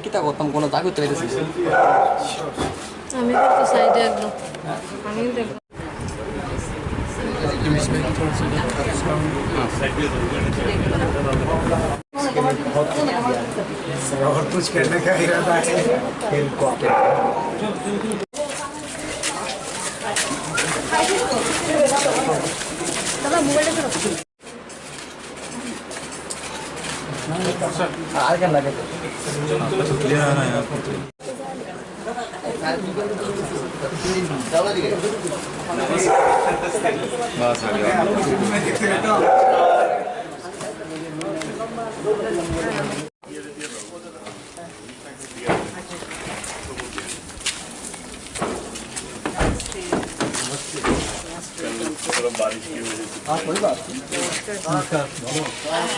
কিতা করতাম কোনো দাবি করতে পেরেছিস? আমি তো সাইডে একদম আমি দেখব और कुछ करने का इरादा है फिर আর কেন লাগে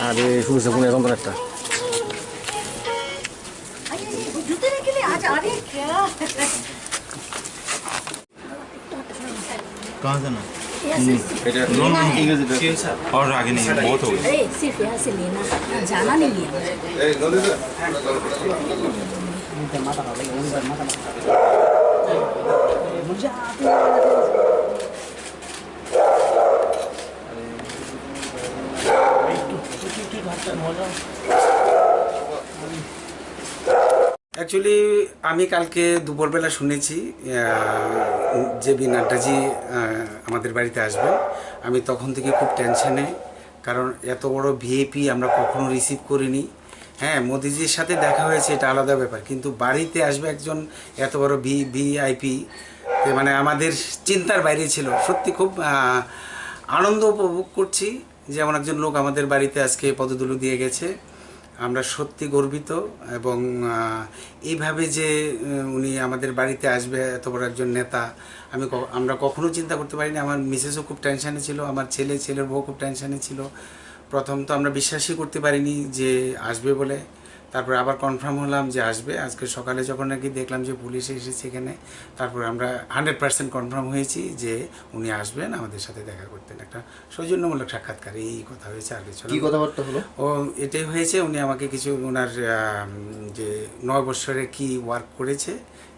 अरे शुरू से पुणे कौन करता जूते के लिए आज आ रही है क्या? कहाँ जाना और आगे नहीं बहुत हो गया अरे सिर्फ यहाँ से लेना जाना नहीं लिया অ্যাকচুয়ালি আমি কালকে দুপুরবেলা শুনেছি যে বি নাড্ডাজি আমাদের বাড়িতে আসবেন। আমি তখন থেকে খুব টেনশনে, কারণ এত বড় ভিআইপি আমরা কখনো রিসিভ করিনি। হ্যাঁ, মোদিজির সাথে দেখা হয়েছে, এটা আলাদা ব্যাপার, কিন্তু বাড়িতে আসবে একজন এত বড় ভিআইপি, মানে আমাদের চিন্তার বাইরে ছিল। সত্যি খুব আনন্দ উপভোগ করছি যে এমন একজন লোক আমাদের বাড়িতে আজকে পদধূলি দিয়ে গেছে। আমরা সত্যি গর্বিত, এবং এইভাবে যে উনি আমাদের বাড়িতে আসবে, এত বড় একজন নেতা, আমরা কখনো চিন্তা করতে পারিনি। আমার মিসেসও খুব টেনশানে ছিল, আমার ছেলের বউ খুব টেনশানে ছিল। প্রথম তো আমরা বিশ্বাসই করতে পারিনি যে আসবে বলে, তারপরে আবার কনফার্ম হলাম যে আসবে। আজকে সকালে যখন নাকি দেখলাম যে পুলিশ এসেছে এখানে, তারপরে আমরা 100% কনফার্ম হয়েছি যে উনি আসবেন আমাদের সাথে দেখা করতেন। একটা সৌজন্যমূলক সাক্ষাৎকার, এই কথা হয়েছে। আর কিছু কি কথাবার্তা হলো? ও এটাই হয়েছে, উনি আমাকে কিছু ওনার যে 9 বছরে কি ওয়ার্ক করেছে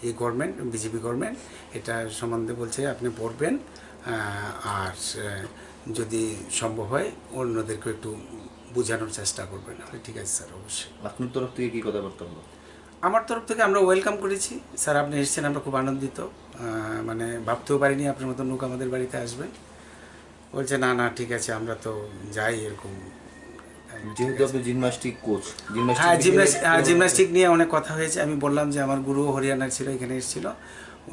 এই গভর্নমেন্ট, বিজেপি গভর্নমেন্ট, এটা সম্বন্ধে বলছে আপনি পড়বেন, আর যদি সম্ভব হয় অন্যদেরকে একটু বোঝানোর চেষ্টা করবেন। ঠিক আছে স্যার, অবশ্যই। আপনার তরফ থেকে কি কথাবার্তা হলো? আমার তরফ থেকে আমরা ওয়েলকাম করেছি। স্যার আপনি এসেছেন, আমরা খুব আনন্দিত, মানে ভাবতেও পারিনি আপনার মতো লোক আমাদের বাড়িতে আসবেন। বলছে না না ঠিক আছে, আমরা তো যাই এরকম। যেহেতু আপনি জিমন্যাস্টিক কোচ, হ্যাঁ, জিমন্যাস্টিক নিয়ে অনেক কথা হয়েছে। আমি বললাম যে আমার গুরু হরিয়ানার ছিল, এখানে এসেছিল,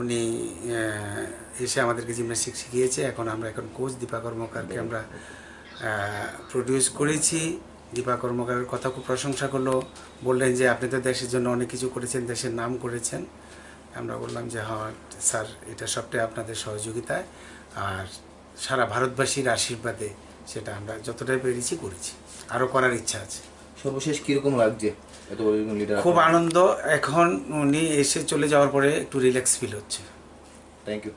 উনি এসে আমাদেরকে জিমন্যাস্টিক শিখিয়েছে। এখন কোচ দীপা কর্মকারকে আমরা প্রডিউস করেছি। দীপা কর্মকারের কথা খুব প্রশংসা করলো, বললেন যে আপনি তো দেশের জন্য অনেক কিছু করেছেন, দেশের নাম করেছেন। আমরা বললাম যে হ্যাঁ স্যার, এটা সবটাই আপনাদের সহযোগিতায় আর সারা ভারতবাসীর আশীর্বাদে সেটা আমরা যতটাই পেরেছি করেছি, আরও করার ইচ্ছা আছে। সর্বশেষ কীরকম লাগছে এত বড় একজন লিডার? খুব আনন্দ। এখন উনি এসে চলে যাওয়ার পরে একটু রিল্যাক্স ফিল হচ্ছে। Thank you.